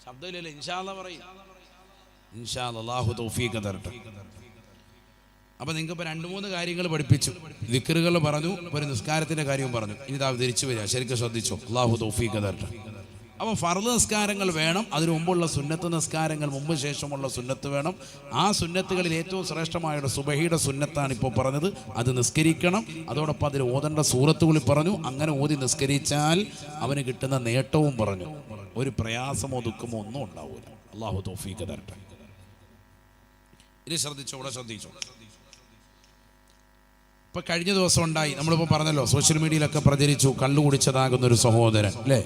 S1: ശബ്ദമില്ലല്ലേ? ഇൻഷാ അല്ലാഹ് പറയും. ഇൻഷാ അല്ലാഹ് അള്ളാഹു തൗഫീഖ് തരട്ടെ. അപ്പൊ നിങ്ങൾക്ക് 2-3 കാര്യങ്ങൾ പഠിപ്പിച്ചു, ദിക്റുകൾ പറഞ്ഞു, ഒരു നിസ്കാരത്തിന്റെ കാര്യവും പറഞ്ഞു. ഇനി ഇതാ തിരിച്ചു വരിക, ശരിക്കും ശ്രദ്ധിച്ചോ. അള്ളാഹു തൗഫീഖ് തരട്ടെ. അപ്പം ഫർദ് നിസ്കാരങ്ങൾ വേണം, അതിനു മുമ്പുള്ള സുന്നത്ത് നിസ്കാരങ്ങൾ, മുമ്പ് ശേഷമുള്ള സുന്നത്ത് വേണം. ആ സുന്നത്തുകളിൽ ഏറ്റവും ശ്രേഷ്ഠമായ സുബഹിയുടെ സുന്നത്താണ് ഇപ്പോൾ പറഞ്ഞത്, അത് നിസ്കരിക്കണം. അതോടൊപ്പം അതിൽ ഓതേണ്ട സൂറത്തുകളിൽ പറഞ്ഞു. അങ്ങനെ ഓതി നിസ്കരിച്ചാൽ അവന് കിട്ടുന്ന നേട്ടവും പറഞ്ഞു. ഒരു പ്രയാസമോ ദുഃഖമോ ഒന്നും ഉണ്ടാവില്ല. അള്ളാഹു തൗഫീഖ് തരട്ടെ. ഇനി ശ്രദ്ധിച്ചോ, ഇവിടെ ശ്രദ്ധിച്ചോ. ഇപ്പൊ കഴിഞ്ഞ ദിവസം ഉണ്ടായി, നമ്മളിപ്പോൾ പറഞ്ഞല്ലോ, സോഷ്യൽ മീഡിയയിലൊക്കെ പ്രചരിച്ചു, കള്ളു കുടിച്ചതാകുന്ന ഒരു സഹോദരൻ, അല്ലേ?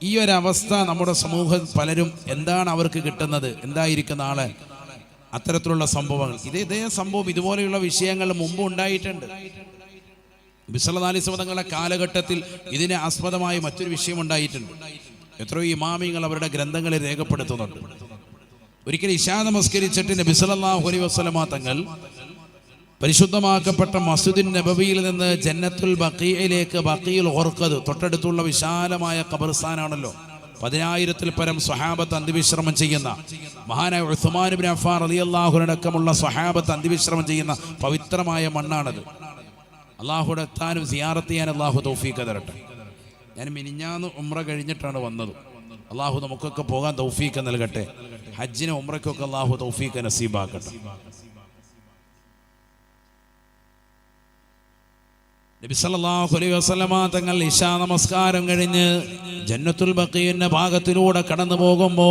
S1: ഈ ഒരു അവസ്ഥ നമ്മുടെ സമൂഹം പലരും എന്താണ് അവർക്ക് കിട്ടുന്നത്, എന്തായിരിക്കുന്ന ആള്, അത്തരത്തിലുള്ള സംഭവങ്ങൾ. ഇതേ സംഭവം, ഇതുപോലെയുള്ള വിഷയങ്ങൾ മുമ്പ് ഉണ്ടായിട്ടുണ്ട്. നബി സല്ലല്ലാഹു അലൈഹി വസല്ലം തങ്ങളുടെ കാലഘട്ടത്തിൽ ഇതിനെ ആസ്പദമായി മറ്റൊരു വിഷയം ഉണ്ടായിട്ടുണ്ട്. എത്രയോ ഇമാമിങ്ങൾ അവരുടെ ഗ്രന്ഥങ്ങളിൽ രേഖപ്പെടുത്തുന്നുണ്ട്. ഒരിക്കലും ഇശാ നമസ്കരിച്ചിട്ട് നബി സല്ലല്ലാഹു അലൈഹി വസല്ലം തങ്ങൾ പരിശുദ്ധമാക്കപ്പെട്ട മസ്ജിദുൻ നബവിയിൽ നിന്ന് ജന്നത്തുൽ ബഖീഇലേക്ക്, ബഖീഉൽ ഖർഖദ് തൊട്ടടുത്തുള്ള വിശാലമായ ഖബർസ്ഥാനാണല്ലോ, 10,000-ൽ പരം സ്വഹാബത്ത് അന്ത്യവിശ്രമം ചെയ്യുന്ന, മഹാനായ ഉസ്മാൻ ഇബ്നു അഫ്ഫാൻ റളിയല്ലാഹു അൻഹു അടക്കമുള്ള സ്വഹാബത്ത് അന്ത്യവിശ്രമം ചെയ്യുന്ന പവിത്രമായ മണ്ണാണത്. അള്ളാഹുടെ എത്താനും സിയാറത്ത് ചെയ്യാൻ അള്ളാഹു തൗഫീഖ് തരട്ടെ. ഞാൻ മിനിഞ്ഞാന്ന് ഉംറ കഴിഞ്ഞിട്ടാണ് വന്നത്. അള്ളാഹു നമുക്കൊക്കെ പോകാൻ തൗഫീഖ് നൽകട്ടെ. ഹജ്ജിനും ഉംറയ്ക്കൊക്കെ അള്ളാഹു തൗഫീഖ് നസീബാക്കട്ടെ. നബി സല്ലല്ലാഹു അലൈഹി വസല്ലമ തങ്ങൾ ഇശാ നമസ്കാരം കഴിഞ്ഞ് ജന്നത്തുൽ ബഖീഇന്റെ ഭാഗത്തിലൂടെ കടന്നു പോകുമ്പോ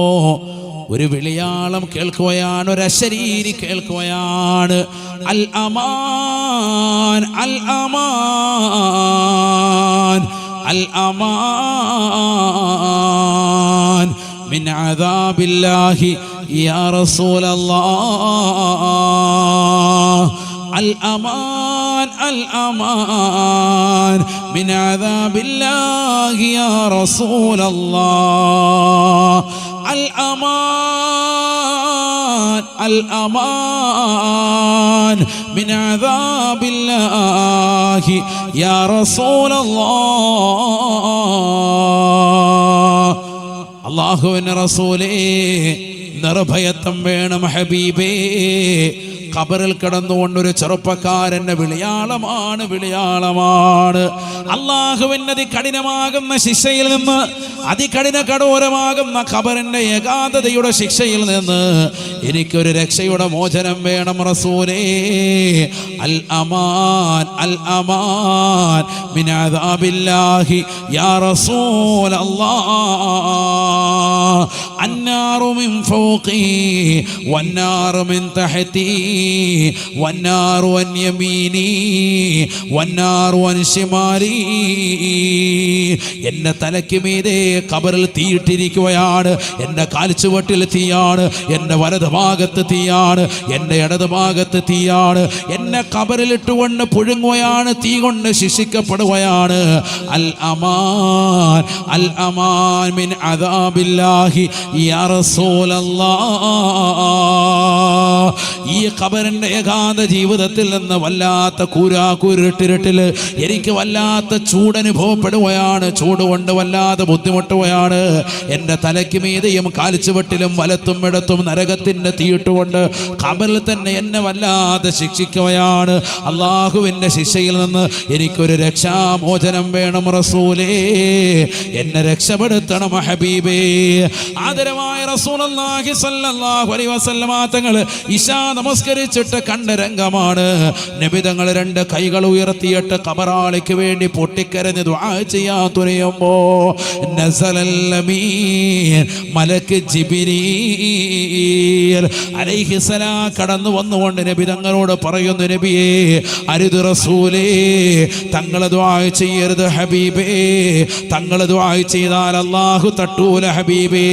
S1: ഒരു വിളിയാളം കേൾക്കുകയാണ്, ഒരു അശരീരി കേൾക്കുകയാണ്. അൽ അമാൻ അൽ അമാൻ അൽ അമാൻ മിൻ അദാബില്ലാഹി യാ റസൂലല്ലാഹ്. അൽ അമാൻ അൽ അമാൻ മിൻ അദാബില്ലാഹി യാ റസൂലല്ലാഹ്. അൽ അമാൻ അൽ അമാൻ മിൻ അദാബില്ലാഹി യാ റസൂലല്ലാഹ്. അല്ലാഹുവിന്റെ റസൂലേ, നിർഭയത്വം വേണം ഹബീബേ. ഖബറിൽ കിടന്നുകൊണ്ടൊരു ചെറുപ്പക്കാരന്റെ വിളിയാളമാണ്, വിളിയാളമാണ്. അള്ളാഹുവിന്റെ അതികഠിനമാകുന്ന ശിക്ഷയിൽ നിന്ന്, അതികഠിന കഠോരമാകുന്ന ഖബറിന്റെ ഏകാന്തതയുടെ ശിക്ഷയിൽ നിന്ന് എനിക്കൊരു രക്ഷയുടെ മോചനം വേണം റസൂലേ. അൽ അമാൻ അൽ അമാൻ മിൻ അദാബില്ലാഹി യാ റസൂലല്ലാഹ്. അന്നാറു മിൻ ഫൗഖി വന്നാറു മിൻ തഹ്തി വന്നാറു അൻ യമീനി വന്നാറു അൻ ശിമാലി. എന്റെ തലയ്ക്ക് മീതെ ഖബറിൽ തീയിട്ടിരിക്കുകയാണ്. എന്റെ കാൽച്ചുവട്ടിൽ തീയാണ്, എന്റെ വലത് ഭാഗത്ത് തീയാണ്, എന്റെ ഇടത് ഭാഗത്ത് തീയാണ്. എന്നെ ഖബറിലിട്ടുകൊണ്ട് പുഴുങ്ങുകയാണ്, തീ കൊണ്ട് ശിക്ഷിക്കപ്പെടുകയാണ്. അൽ അമാൻ അൽ അമാൻ മിൻ അദാബില്ലാഹി യാ റസൂലല്ലാഹ്. ഈ ഖബറിന്റെ ഏകാന്ത ജീവിതത്തിൽ നിന്ന് വല്ലാത്ത കൂരാക്കൂരിട്ടിൽ എനിക്ക് വല്ലാത്ത ചൂടനുഭവപ്പെടുകയാണ്. ചൂട് കൊണ്ട് വല്ലാതെ ബുദ്ധിമുട്ടുകയാണ്. എൻ്റെ തലയ്ക്ക് മീതെയും കാൽച്ചുവട്ടിലും വലത്തും ഇടത്തും നരകത്തിൻ്റെ തീയിട്ടുകൊണ്ട് ഖബറിൽ തന്നെ എന്നെ വല്ലാതെ ശിക്ഷിക്കുകയാണ്. അള്ളാഹുവിൻ്റെ ശിക്ഷയിൽ നിന്ന് എനിക്കൊരു രക്ഷാമോചനം വേണം റസൂലേ, എന്നെ രക്ഷപ്പെടുത്തണം ഹബീബേ. ആദരവായ റസൂലുള്ളാഹി സ്വല്ലല്ലാഹു അലൈഹി വസല്ലമ തങ്ങൾ ഇശാ നമസ്കരിച്ചിട്ട് കണ്ട രംഗമാണ്. നബി തങ്ങൾ രണ്ട് കൈകൾ ഉയർത്തിയിട്ട് ഖബറാളിക്ക് വേണ്ടി പൊട്ടിക്കരഞ്ഞ് ദുആ ചെയ്യാൻ തുനിയുമ്പോ നസലൽ അമീൻ മലക്ക് ജിബ്രീൽ അലൈഹിസ്സലാം കടന്നു വന്നുകൊണ്ട് നബി തങ്ങളോട് പറയുന്നു, നബിയേ അരുത് റസൂലേ, തങ്ങൾ ദുആ ചെയ്യരുത് ഹബീബേ, തങ്ങൾ ദുആ ചെയ്താൽ അല്ലാഹു തട്ടൂല ഹബീബേ.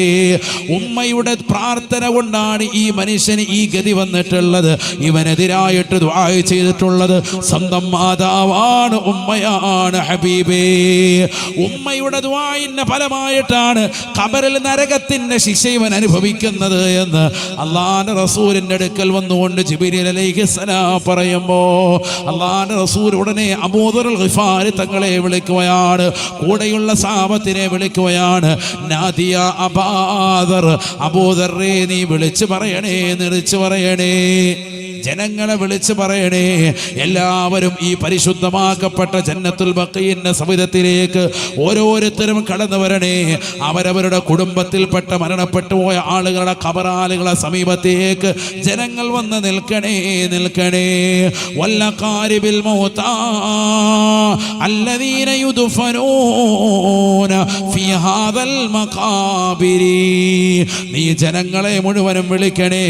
S1: ഉമ്മയുടെ പ്രാർത്ഥന കൊണ്ടാണ് ഈ മനുഷ്യന് ഈ ഗതി വന്നിട്ടുള്ളത്. ഇവനെതിരായിട്ട് ദുആ ചെയ്തിട്ടുള്ളത് സ്വന്തം മാതാവാണ്, ഉമ്മയാണ് ഹബീബേ. ഉമ്മയുടെ ദുആഇന്റെ ഫലമായിട്ടാണ് ഖബറിൽ നരകത്തിന്റെ ശിക്ഷ ഇവൻ അനുഭവിക്കുന്നത് എന്ന് അല്ലാഹുവിന്റെ റസൂലിന്റെ അടുക്കൽ വന്നുകൊണ്ട് ജിബ്രീൽ അലൈഹിസ്സലാം പറയുമ്പോ അല്ലാഹുവിന്റെ റസൂൽ ഉടനെ അബൂദർ ഗിഫാരി തങ്ങളെ വിളിക്കുകയാണ്, കൂടെയുള്ള സഹാബത്തിനെ വിളിക്കുകയാണ്. നാദിയ അബൂദർ, അബൂദറേ നീ വിളിച്ചു പറയണേ, വിളിച്ചു പറയണേ, ജനങ്ങളെ വിളിച്ചു പറയണേ. എല്ലാവരും ഈ പരിശുദ്ധമാക്കപ്പെട്ട ജന്നത്തുൽ ബഖീന്റെ സവിധത്തിലേക്ക് ഓരോരുത്തരും കടന്നു വരണേ. അവരവരുടെ കുടുംബത്തിൽപ്പെട്ട മരണപ്പെട്ടു പോയ ആളുകളുടെ ഖബറാളുകളെ സമീപത്തേക്ക് ജനങ്ങൾ വന്ന് നിൽക്കണേ, നിൽക്കണേ. വല്ലഖാരിബിൽ മൗതാ അല്ലദീന യുദ്ഫനൂന ഫീ ഹാദൽ മഖാബിരി. നീ ജനങ്ങളെ മുഴുവനും വിളിക്കണേ.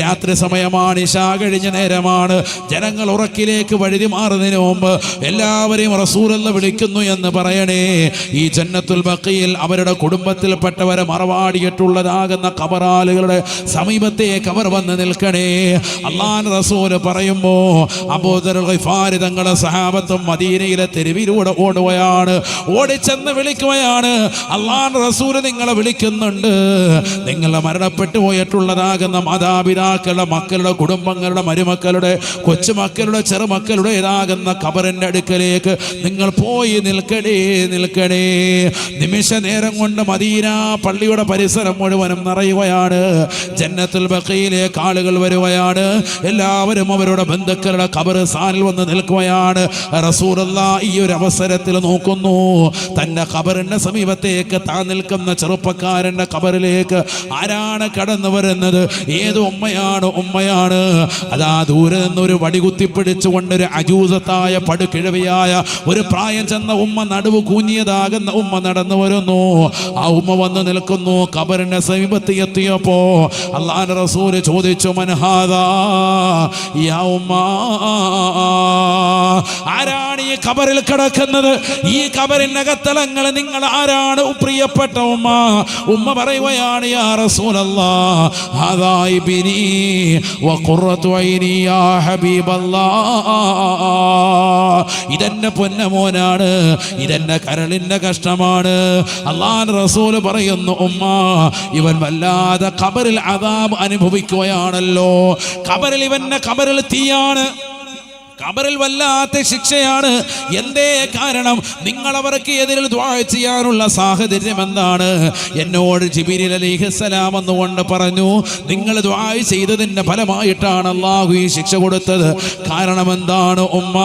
S1: രാത്രി സമയമാണ്, ഇശാ കഴിഞ്ഞ നേരമാണ്. ജനങ്ങൾ ഉറക്കിലേക്ക് വഴുതി മാറുന്നതിന് മുമ്പ് എല്ലാവരെയും റസൂലല്ലാഹ് വിളിക്കുന്നു എന്ന് പറയണേ. ഈ ജന്നത്തുൽ ബഖീൽ അവരുടെ കുടുംബത്തിൽപ്പെട്ടവരെ മറവാടിയിട്ടുള്ളതാകുന്ന ഖബറാളുകളുടെ സമീപത്തേക്ക് അവർ വന്ന് നിൽക്കണേ. അല്ലാഹുവിന്റെ റസൂൽ പറയുമ്പോ അബൂദർ ഗിഫാരി തങ്ങളുടെ സഹാബത്തും മദീനയിലെ തെരുവിലൂടെ ഓടുകയാണ്. ഓടിച്ചെന്ന് വിളിക്കുകയാണ്, അല്ലാഹുവിന്റെ റസൂൽ നിങ്ങളെ വിളിക്കുന്നുണ്ട്. നിങ്ങളെ മരണപ്പെട്ടു പോയിട്ടുള്ളതാകുന്ന മാതാപിതാക്കളുടെ മക്കളുടെ കുടുംബങ്ങളുടെ മരുമക്കളുടെ കൊച്ചുമക്കളുടെ ചെറുമക്കളുടേതാകുന്ന ഖബറിന്റെ അടുക്കലേക്ക് നിങ്ങൾ പോയി നിൽക്കണേ, നിൽക്കണേ. നിമിഷ നേരം കൊണ്ട് മദീന പള്ളിയുടെ പരിസരം മുഴുവനും നിറയുകയാണ്. ജന്നത്തുൽ ബഖീലേക്ക് ആളുകൾ വരുകയാണ്. എല്ലാവരും അവരുടെ ബന്ധുക്കളുടെ ഖബർസ്ഥാനിൽ വന്ന് നിൽക്കുകയാണ്. റസൂലുള്ളാഹി ഈ ഒരു അവസരത്തിൽ നോക്കുന്നു. തന്റെ ഖബറിന്റെ സമീപത്തേക്ക് താൻ നിൽക്കുന്ന ചെറുപ്പക്കാരന്റെ ഖബറിലേക്ക് ആരാണ് കടന്നു വരുന്നത്? ഏത് ഉമ്മയാണ്? ഉമ്മയാണ്. അതാ ദൂരെ നിന്നൊരു വടി കുത്തിപ്പിടിച്ചുകൊണ്ടൊരു അജൂസത്തായ പടുകിഴവിയായ ഒരു പ്രായം ചെന്ന ഉമ്മ, നടുവ് കൂഞ്ഞിയതാകുന്ന ഉമ്മ നടന്നു വരുന്നു. ആ ഉമ്മ വന്ന് നിൽക്കുന്നു. ഖബറിന്റെ സമീപത്ത് എത്തിയപ്പോ അല്ലാഹുവിന്റെ റസൂൽ ചോദിച്ചു, മൻ ഹാദാ യാ ഉമ്മ, ആരാണ് ഈ ഖബറിൽ കിടക്കുന്നത്? ഈ ഖബറിനകത്തലങ്ങൾ നിങ്ങൾ ആരാണ് പ്രിയപ്പെട്ട ഉമ്മ? ഉമ്മ പറയുകയാണ്, യാ റസൂലല്ലാഹ് ഹാദാ ഇബ്നി വഖുറത്തു ഐനി യാ ഹബീബല്ലാഹ്. ഇതെന്റെ പൊന്നമോനാണ്, ഇതെന്റെ കരളിന്റെ കഷ്ടമാണ്. അല്ലാഹുവിന്റെ റസൂൽ പറയുന്നു, ഉമ്മ ഇവൻ വല്ലാതെ ഖബറിൽ അദാബ് അനുഭവിക്കുകയാണല്ലോ. ഖബറിൽ ഇവന്റെ ഖബറിൽ തീയാണ്, ഖബറിൽ വല്ലാത്ത ശിക്ഷയാണ്. എന്തേ കാരണം? നിങ്ങൾ അവർക്ക് എതിരിൽ ദുആ ചെയ്യാനുള്ള സാഹചര്യം എന്താണ്? എന്നോട് ജിബ്രീൽ അലൈഹിസ്സലാം എന്നുകൊണ്ട് പറഞ്ഞു, നിങ്ങൾ ദുആ ചെയ്തതിൻ്റെ ഫലമായിട്ടാണ് അല്ലാഹു ഈ ശിക്ഷ കൊടുത്തത്. കാരണം എന്താണ് ഉമ്മ?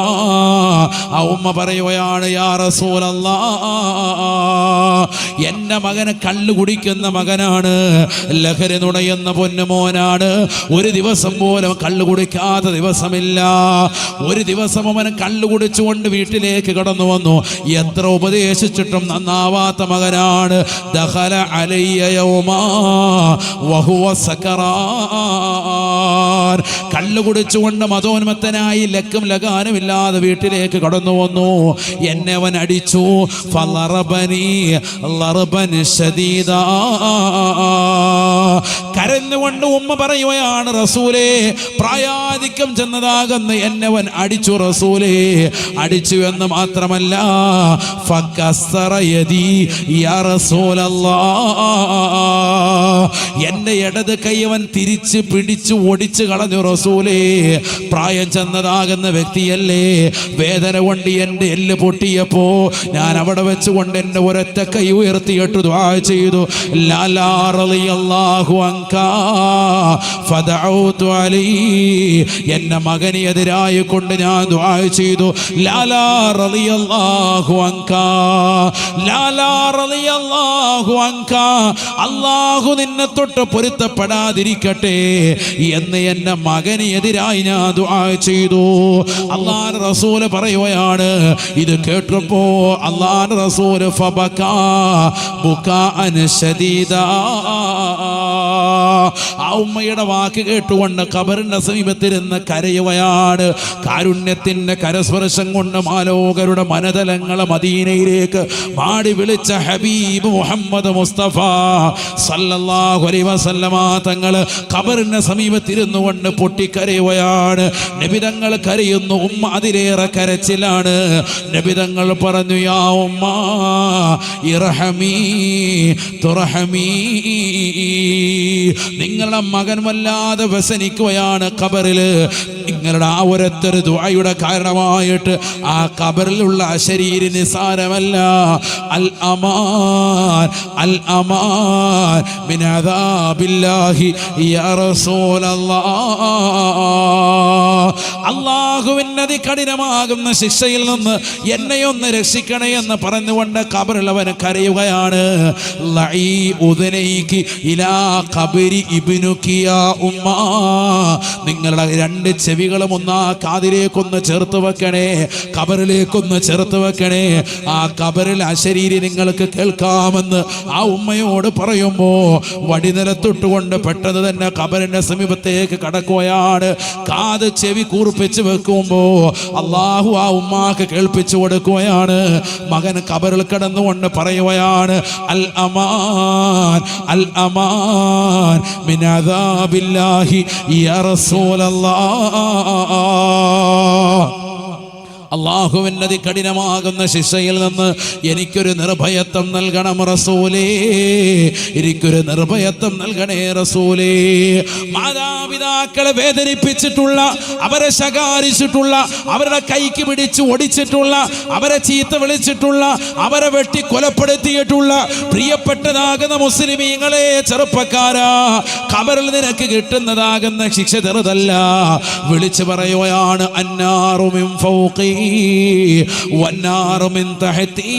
S1: ആ ഉമ്മ പറയുകയാണ്, യാ റസൂലല്ലാഹ്, എൻ്റെ മകന് കള്ളു കുടിക്കുന്ന മകനാണ്, ലഹരി നുണയുന്ന പൊന്നുമോനാണ്. ഒരു ദിവസം പോലും കള്ളു കുടിക്കാത്ത ദിവസമില്ല. ഒരു ദിവസം അവൻ കള്ളു കുടിച്ചുകൊണ്ട് വീട്ടിലേക്ക് കടന്നു വന്നു. എത്ര ഉപദേശിച്ചിട്ടും നന്നാവാത്ത മകനാണ്. ദഖല അലയ്യ യൗമാ വഹുവ സകറാൻ. കള്ളു കുടിച്ചുകൊണ്ട് മതോന്മത്തനായി ലക്കും ലഗാനുമില്ലാതെ വീട്ടിലേക്ക് കടന്നു വന്നു. എന്നെ അവൻ അടിച്ചു. ഫളറബനി ലർബൻ ശദീദാ. കരഞ്ഞുകൊണ്ട് ഉമ്മ പറയുകയാണ്, റസൂലേ, പ്രായാധിക്യം ചെന്നതാകുന്ന എന്നവൻ അടിച്ചു റസൂലേ. അടിച്ചു എന്ന് മാത്രമല്ല, ഫകസ്സറ യദി യാ റസൂലല്ലാഹ്. എന്റെ ഇടത് കൈവൻ തിരിച്ച് പിടിച്ചു ഒടിച്ചു കളഞ്ഞു റസൂലേ. പ്രായം ചെന്നതാകുന്ന വ്യക്തിയല്ലേ. വേദന കൊണ്ട് എൻ്റെ എല്ല് പൊട്ടിയപ്പോ ഞാൻ അവിടെ വെച്ചുകൊണ്ട് എൻ്റെ ഒരൊറ്റ കൈ ഉയർത്തിയിട്ട് ദുആ ചെയ്തു. ലാലാ റളിയല്ലാഹു അൻകാ ഫദഉതു അലൈഹി. എന്റെ മകനെ എതിരായി കൊണ്ട് ഞാൻ ദുആ ചെയ്തു. ലാലാ റളിയല്ലാഹു അൻകാ, ലാലാ റളിയല്ലാഹു അൻകാ, അല്ലാഹു നിന്നെ തൊട്ട് പൊരുത്തപ്പെടാതിരിക്കട്ടെ എന്ന് എന്റെ മകന് എതിരായി ഞാൻ ദുആ ചെയ്തു. അല്ലാഹുവിന്റെ റസൂല് പറയുകയാണ്, ഇത് കേട്ടപ്പോ അല്ലാഹുവിന്റെ റസൂല് ഫബകാ ബുകാഅൻ ശദീദാ. ആ ഉമ്മയുടെ വാക്ക് കേട്ടുകൊണ്ട് ഖബറിന്റെ സമീപത്തിരുന്ന് കരയുകയാണ്. കാരുണ്യത്തിന്റെ കരസ്പർശം കൊണ്ട് മാലോകരുടെ മനതലങ്ങളെ മദീനയിലേക്ക് മാടി വിളിച്ച ഹബീബ് മുഹമ്മദ് മുസ്തഫ സല്ലല്ലാഹു അലൈഹി വസല്ലമ തങ്ങൾ ഖബറിന്റെ സമീപത്തിരുന്നു കൊണ്ട് പൊട്ടിക്കരയുകയാണ്. നബി തങ്ങൾ കരയുന്നു. ഉമ്മ അതിലേറെ കരച്ചിലാണ്. നബി തങ്ങൾ പറഞ്ഞു, യാ ഉമ്മ ഇർഹമീ തുർഹമീ. നിങ്ങളുടെ മകൻ വല്ലാതെ വ്യസനിക്കുകയാണ് ഖബറില്. നിങ്ങളുടെ ആ ഒരൊത്തൊരു ദുആയുടെ കാരണമായിട്ട് ആ ഖബറിലുള്ള അശരീരി നിസാരമല്ല. അൽ അമാൻ അൽ അമാൻ മിൻ അദാബില്ലാഹി യാ റസൂലല്ലാഹ്. അല്ലാഹുവിന്റെ അതികഠിനമാകുന്ന ശിക്ഷയിൽ നിന്ന് എന്നെയൊന്ന് രക്ഷിക്കണേ എന്ന് പറഞ്ഞുകൊണ്ട് ഖബറിൽ അവൻ കരയുകയാണ്. ലഈ ഉദനൈകി ഇലാ ഖബരി ഇബ്നുകി യാ ഉമ്മ. നിങ്ങളുടെ രണ്ട് ചെവികളും ഒന്ന് ആ കാതിലേക്കൊന്ന് ചേർത്ത് വെക്കണേ, ഖബറിലേക്കൊന്ന് ചേർത്ത് വെക്കണേ. ആ ഖബറിൽ അശരീരി നിങ്ങൾക്ക് കേൾക്കാമെന്ന് ആ ഉമ്മയോട് പറയുമ്പോ വടിനിലത്തൊട്ടുകൊണ്ട് പെട്ടെന്ന് തന്നെ ഖബറിന്റെ സമീപത്തേക്ക് കടക്കുകയാണ്. കാത് ചെവി കൂർപ്പിച്ച് വെക്കുമ്പോ അല്ലാഹു ആ ഉമ്മാക്ക് കേൾപ്പിച്ചു കൊടുക്കുകയാണ്. മകൻ ഖബറിൽ കിടന്നുകൊണ്ട് പറയുകയാണ്, അൽ അമാൻ അൽ അമാൻ മിൻ അദാബില്ലാഹി യാ റസൂലല്ലാഹ്. അല്ലാഹുവിന്റെ അതികഠിനമാകുന്ന ശിക്ഷയിൽ നിന്ന് എനിക്കൊരു നിർഭയത്വം നൽകണം റസൂലേ, എനിക്കൊരു നിർഭയത്വം നൽകണേ റസൂലേ. മാതാപിതാക്കളെ വേദനിപ്പിച്ചിട്ടുള്ള, അവരെ ശകാരിച്ചിട്ടുള്ള, അവരുടെ കൈക്ക് പിടിച്ച് ഒടിച്ചിട്ടുള്ള, അവരെ ചീത്ത വിളിച്ചിട്ടുള്ള, അവരെ വെട്ടി കൊലപ്പെടുത്തിയിട്ടുള്ള പ്രിയപ്പെട്ടതാകുന്ന മുസ്ലിമീങ്ങളെ, ചെറുപ്പക്കാരാ, ഖബറിൽ നിനക്ക് കിട്ടുന്നതാകുന്ന ശിക്ഷ ചെറുതല്ല. വിളിച്ചു പറയുകയാണ്, അന്നാറു മിൻ ഫൗഖി വന്നാറു മിൻ തഹ്തി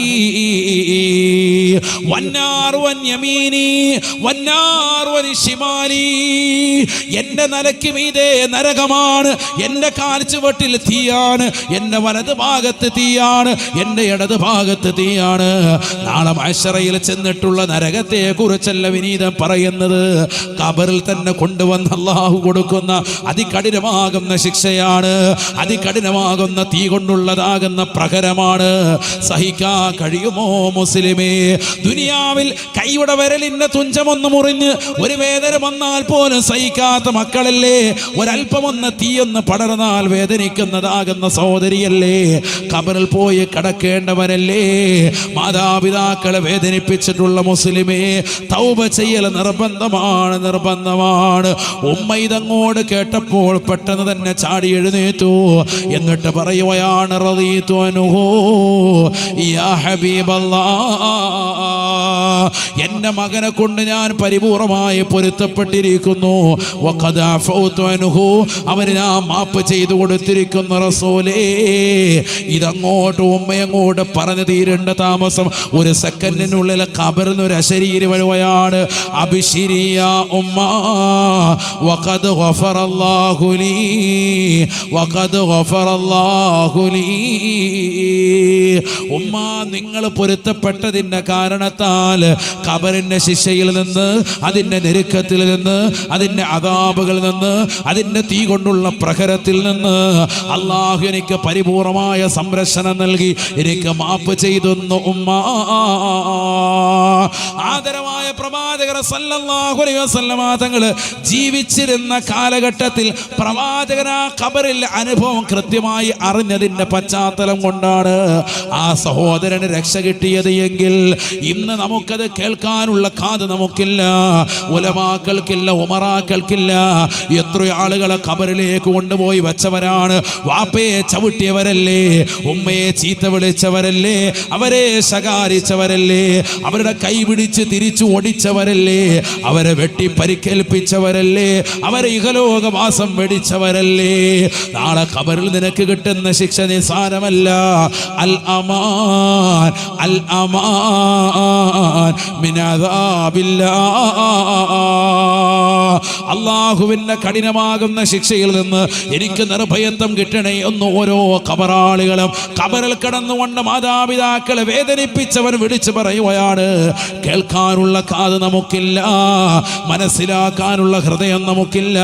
S1: വന്നാറു അൻ യമീനി വന്നാറു അൻ ശിമാലി. എന്റെ നിലയ്ക്ക് മീതെ നരകമാണ്, എന്റെ കാൽച്ചുവട്ടിൽ തീയാണ്, എന്റെ വലത് ഭാഗത്ത് തീയാണ്, എന്റെ ഇടത് ഭാഗത്ത് തീയാണ്. നാളെ മഹ്ശറയിൽ ചെന്നിട്ടുള്ള നരകത്തെ കുറിച്ചല്ല വിനീതം പറയുന്നത്. ഖബറിൽ തന്നെ കൊണ്ടുവന്ന് അല്ലാഹു കൊടുക്കുന്ന അതികഠിനമാകുന്ന ശിക്ഷയാണ്, അതികഠിനമാകുന്ന തീ കൊണ്ടുള്ളതാകുന്ന പ്രഹരമാണ്. സഹിക്കാൻ കഴിയുമോ മുസ്ലിമേ? ദുനിയാവിൽ കൈയുടെ വിരലിന്റെ തുഞ്ചമൊന്ന് മുറിഞ്ഞ് ഒരു വേദന വന്നാൽ പോലും സഹിക്കാത്ത മക്കളല്ലേ? ഒരല്പമൊന്ന് തീയൊന്ന് പടർന്നാൽ വേദനിക്കുന്നതാകുന്ന സഹോദരിയല്ലേ? ഖബറിൽ പോയി കിടക്കേണ്ടവരല്ലേ? മാതാപിതാക്കളെ വേദനിപ്പിച്ചിട്ടുള്ള മുസ്ലിമേ, തൗബ ചെയ്യൽ നിർബന്ധമാണ്, നിർബന്ധമാണ്. ഉമ്മ ഇതങ്ങോട്ട് കേട്ടപ്പോൾ പെട്ടെന്ന് തന്നെ ചാടി എഴുന്നേറ്റു. എന്നിട്ട് പറയുകയാണ്, റളീതു അൻഹു യാ ഹബീബല്ലാഹ്. എന്റെ മകനെ കൊണ്ട് ഞാൻ പരിപൂർണമായി പൊരുത്തപ്പെട്ടിരിക്കുന്നു. വഖദ് അഫൗതു അൻഹു, അവന് ഞാൻ മാപ്പ് ചെയ്തു കൊടുത്തിരിക്കുന്ന റസൂലേ. ഇതങ്ങോട്ട് ഉമ്മയങ്ങോട്ട് പറഞ്ഞു തീരേണ്ട താമസം ഒരു സെക്കൻഡിനുള്ളിൽ ഖബറിൽ ഒരു അശരീരി വഴുവയാണ്. അബ്ശിരിയ ഉമ്മ വഖദ് ഗഫറല്ലാഹു ലീ വഖദ് ഗഫറല്ലാഹു ലീ. ഉമ്മ, നിങ്ങൾ പൊരുത്തപ്പെട്ടതിൻ്റെ കാരണത്താൽ ഖബറിന്റെ ശിക്ഷയിൽ നിന്ന്, അതിൻ്റെ ഞെരുക്കത്തിൽ നിന്ന്, അതിൻ്റെ അദാബുകളിൽ നിന്ന്, അതിൻ്റെ തീ കൊണ്ടുള്ള പ്രഹരത്തിൽ നിന്ന് അള്ളാഹു എനിക്ക് പരിപൂർണമായ സംരക്ഷണം നൽകി എനിക്ക് മാപ്പ് ചെയ്തെന്നു ഉമ്മ. ആദരവായ പ്രവാചകർ സല്ലല്ലാഹു അലൈഹി വസല്ലമ തങ്ങൾ ജീവിച്ചിരുന്ന കാലഘട്ടത്തിൽ പ്രവാചകൻ ആ ഖബറിൽ അനുഭവം കൃത്യമായി അറിഞ്ഞതിൻ്റെ പശ്ചാത്തലം കൊണ്ടാണ് ആ സഹോദരന് രക്ഷ കിട്ടിയത് എങ്കിൽ ഇന്ന് നമുക്കത് കേൾക്കാനുള്ള കാത് നമുക്കില്ല, ഉലമാക്കൾക്കില്ല, ഉമറാക്കൾക്കില്ല. എത്രയോ ആളുകളെ ഖബറിലേക്ക് കൊണ്ടുപോയി വെച്ചവരാണ്. വാപ്പയെ ചവിട്ടിയവരല്ലേ, ഉമ്മയെ ചീത്ത വിളിച്ചവരല്ലേ, അവരെ ശകാരിച്ചവരല്ലേ, അവരുടെ കൈ പിടിച്ച് തിരിച്ചു ഓടിച്ചവരല്ലേ, അവരെ വെട്ടി പരിക്കേൽപ്പിച്ചവരല്ലേ, അവരെ ഇഹലോകവാസം വെടിച്ചവരല്ലേ. നാളെ ഖബറിൽ നിനക്ക് കിട്ടുന്ന ശിക്ഷ നിസാരമല്ല. അൽ അമാൻ അൽ അമാൻ മിൻ അദാബില്ലാഹ്. അള്ളാഹുവിൻ്റെ കഠിനമാകുന്ന ശിക്ഷയിൽ നിന്ന് എനിക്ക് നിർഭയത്വം കിട്ടണേ എന്ന് ഓരോ ഖബറാളികളും ഖബറിൽ കിടന്നുകൊണ്ട് മാതാപിതാക്കളെ വേദനിപ്പിച്ചവർ വിളിച്ചു പറയുകയാണ്. കേൾക്കാനുള്ള കാത് നമുക്കില്ല, മനസ്സിലാക്കാനുള്ള ഹൃദയം നമുക്കില്ല.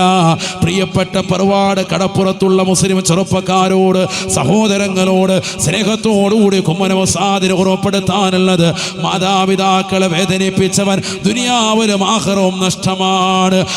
S1: പ്രിയപ്പെട്ട പറവാട് കടപ്പുറത്തുള്ള മുസ്ലിം ചെറുപ്പക്കാരോട്, സഹോദരങ്ങളോട് സ്നേഹത്തോടുകൂടി കുമ്മനമസാദിനെ ഉറപ്പെടുത്താനുള്ളത്, മാതാപിതാക്കളെ വേദനിപ്പിച്ചവൻ ദുനിയാവിലും ആഖിറവും നഷ്ടമാണ്.